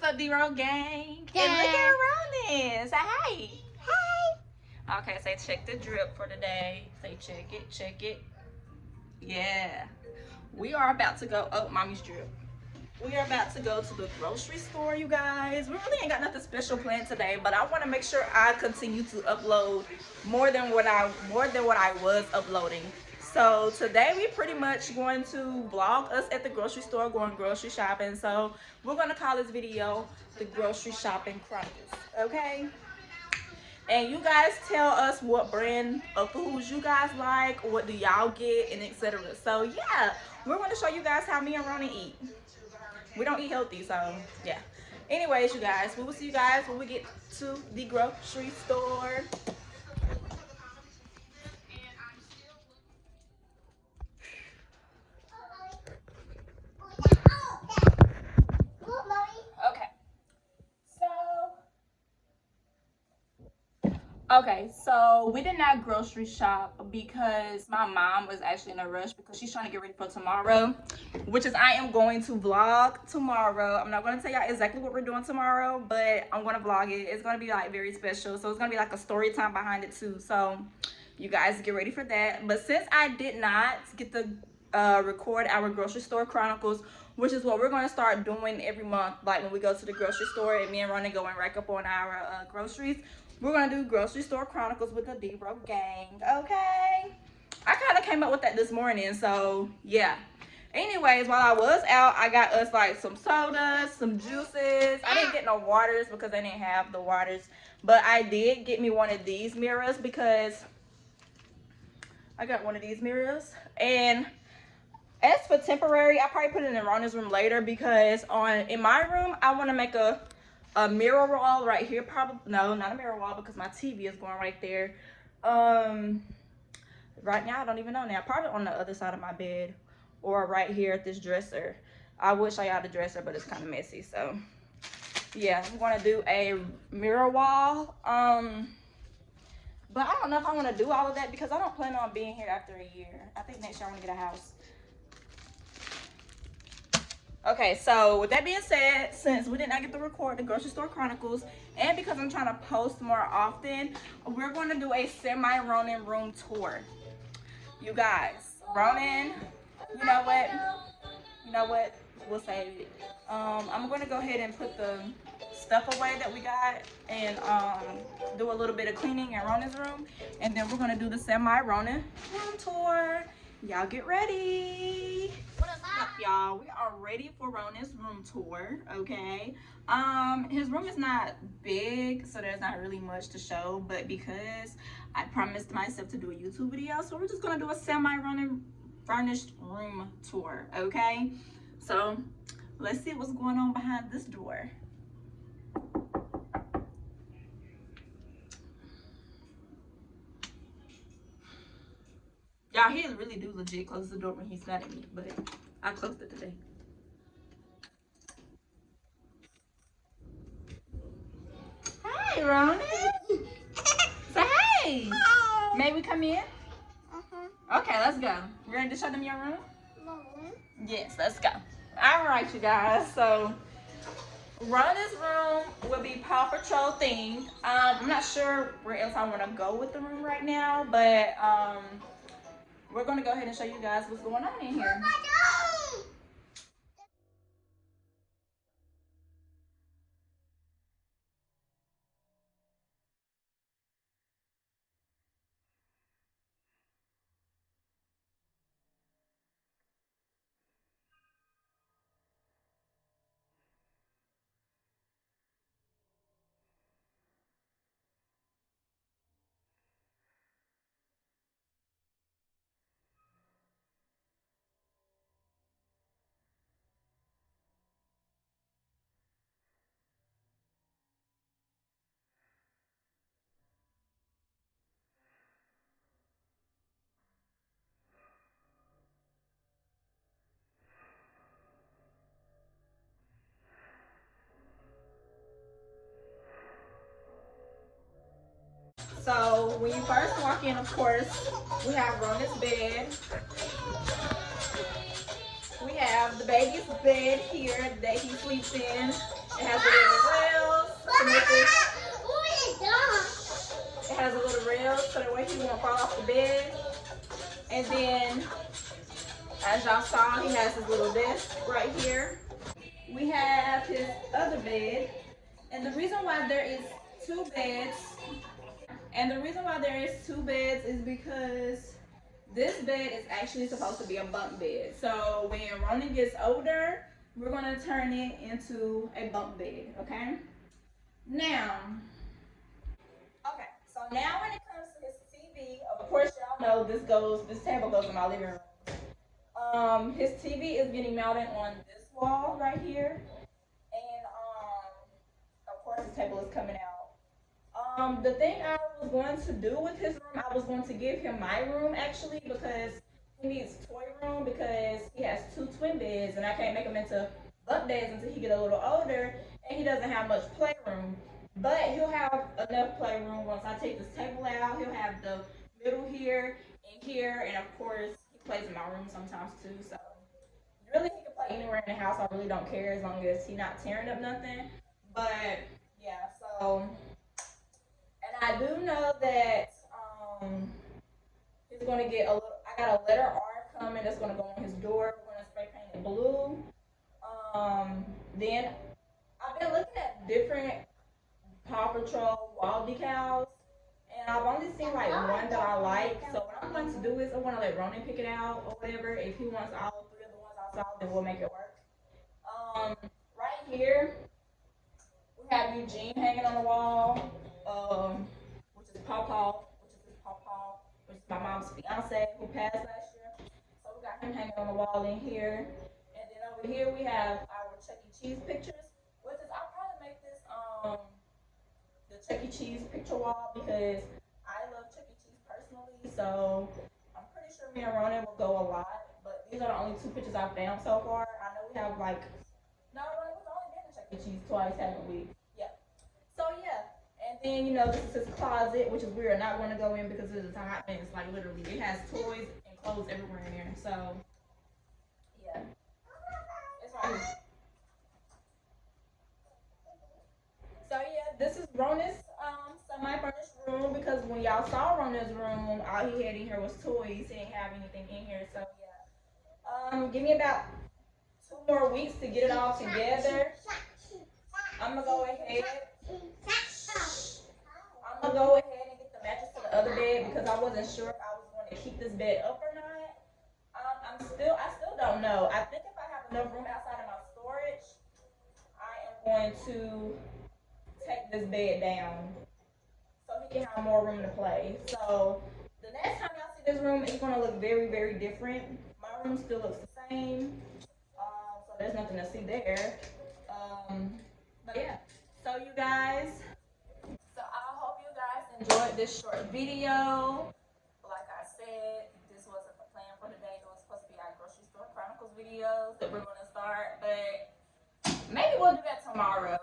up, DeRogang? And look at Ronans. Say hey. Hey. Okay, say check the drip for today. Say check it. Yeah. We are about to go. Oh, mommy's drip. We are about to go to the grocery store, you guys. We really ain't got nothing special planned today, but I want to make sure I continue to upload more than what I was uploading. So today we pretty much going to vlog us at the grocery store going grocery shopping. So we're gonna call this video the Grocery Shopping Chronicles. Okay? And you guys tell us what brand of foods you guys like, what do y'all get, and etc. So yeah, we're gonna show you guys how me and Ronan eat. We don't eat healthy, so yeah. Anyways, you guys, we will see you guys when we get to the grocery store. Okay, so we did not grocery shop because my mom was actually in a rush because she's trying to get ready for tomorrow, which is I am going to vlog tomorrow. I'm not going to tell y'all exactly what we're doing tomorrow, but I'm going to vlog it. It's going to be like very special, so it's going to be like a story time behind it too, so you guys get ready for that. But since I did not get to record our grocery store chronicles, which is what we're going to start doing every month, like when we go to the grocery store and me and Ronnie go and rack up on our groceries, we're going to do grocery store chronicles with the DeRogang, okay? I kind of came up with that this morning, so yeah. Anyways, while I was out, I got us like some sodas, some juices. I didn't get no waters because they didn't have the waters, but I did get me one of these mirrors because I got one of these mirrors. And as for temporary, I probably put it in Ronna's room later because in my room, I want to make a mirror wall right here. Probably no, not a mirror wall because my TV is going right there. Right now I don't even know now. Probably on the other side of my bed or right here at this dresser. I would show y'all the dresser, but it's kind of messy. So yeah, I'm gonna do a mirror wall. But I don't know if I want to do all of that because I don't plan on being here after a year. I think next year I want to get a house. Okay, so with that being said, since we did not get to record the grocery store chronicles, and because I'm trying to post more often, we're going to do a semi-Ronan room tour. You guys, Ronan, you know what? We'll save it. I'm going to go ahead and put the stuff away that we got and do a little bit of cleaning in Ronan's room, and then we're going to do the semi-Ronan room tour. Y'all get ready. What's up, y'all? We are ready for Ronan's room tour, okay? His room is not big, so there's not really much to show, but because I promised myself to do a YouTube video, so we're just gonna do a semi-Ronan furnished room tour, okay? So let's see what's going on behind this door. Y'all, he really do legit close the door when he's mad at me, but I closed it today. Hey, Ronan. Say hey. Hi. May we come in? Okay, let's go. You ready to show them your room? Yes, let's go. All right, you guys. So, Ronan's room will be Paw Patrol themed. I'm not sure where else I want to go with the room right now, but we're going to go ahead and show you guys what's going on in here. So when you first walk in, of course, we have Ronan's bed. We have the baby's bed here that he sleeps in. It has a little rail to make it has a little rail so that way he won't fall off the bed. And then, as y'all saw, he has his little desk right here. We have his other bed. And the reason why there is two beds, is because this bed is actually supposed to be a bunk bed. So when Ronan gets older, we're gonna turn it into a bunk bed, okay? Now, so now when it comes to his TV, of course y'all know this table goes in my living room. His TV is getting mounted on this wall right here. And of course his table is coming out. The thing I was going to do with his room, I was going to give him my room actually because he needs toy room because he has two twin beds and I can't make him into bunk beds until he get a little older and he doesn't have much playroom. But he'll have enough playroom once I take this table out. He'll have the middle here and here, and of course he plays in my room sometimes too. So really he can play anywhere in the house. I really don't care as long as he's not tearing up nothing. But yeah, so. And I do know that he's going to get a little, I got a letter R coming that's going to go on his door. We're going to spray paint it blue. Then I've been looking at different Paw Patrol wall decals. And I've only seen like one that I like. So what I'm going to do is I'm going to let Ronan pick it out or whatever. If he wants all three of the ones I saw, then we'll make it work. Right here, we have Eugene hanging on the wall. Which is Pawpaw, which is my mom's fiance who passed last year. So we got him hanging on the wall in here. And then over here we have our Chuck E. Cheese pictures. Which is I'll probably make this the Chuck E. Cheese picture wall because I love Chuck E. Cheese personally. So I'm pretty sure me and Ronan will go a lot. But these are the only two pictures I've found so far. I know we have like we've only been to Chuck E. Cheese twice, haven't we? Yeah. So yeah. And then, this is his closet, which is we are not going to go in because it is a hot mess. Like, literally, it has toys and clothes everywhere in there. So, yeah. It's right here. So, yeah, this is Ronan's semi-furnished room because when y'all saw Ronan's room, all he had in here was toys. He didn't have anything in here. So, yeah. Give me about 2 more weeks to get it all together. I'm going to go ahead. I'm gonna go ahead and get the mattress to the other bed because I wasn't sure if I was going to keep this bed up or not. I still don't know. I think if I have enough room outside of my storage, I am going to take this bed down so he can have more room to play. So the next time y'all see this room, it's gonna look very, very different. My room still looks the same, so there's nothing to see there. But yeah, so you guys. So I hope you guys enjoyed this short video. Like I said, this wasn't the plan for today. It was supposed to be our grocery store chronicles videos that we're going to start, but maybe we'll do that tomorrow.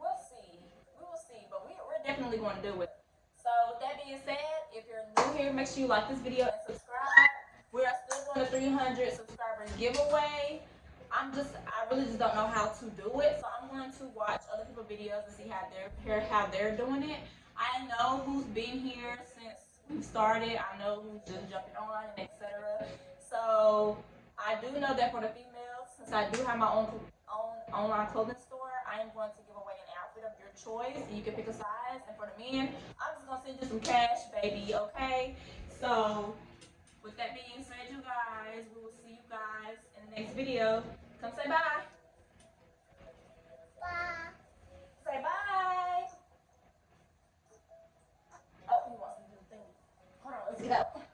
We'll see. We will see, but we're definitely going to do it. So with that being said, if you're new here, make sure you like this video and subscribe. We are still doing a 300 subscribers giveaway. I really just don't know how to do it, so I'm going to watch other people's videos and see how they're doing it. I know who's been here since we started. I know who's just jumping on and etc. So I do know that for the females, since I do have my own online clothing store, I am going to give away an outfit of your choice, and you can pick a size. And for the men, I'm just gonna send you some cash, baby. Okay? So with that being said, you guys, we will see you guys in the next video. Come say bye. Bye. Say bye. Oh, he wants to do the thing. Hold on, let's get up.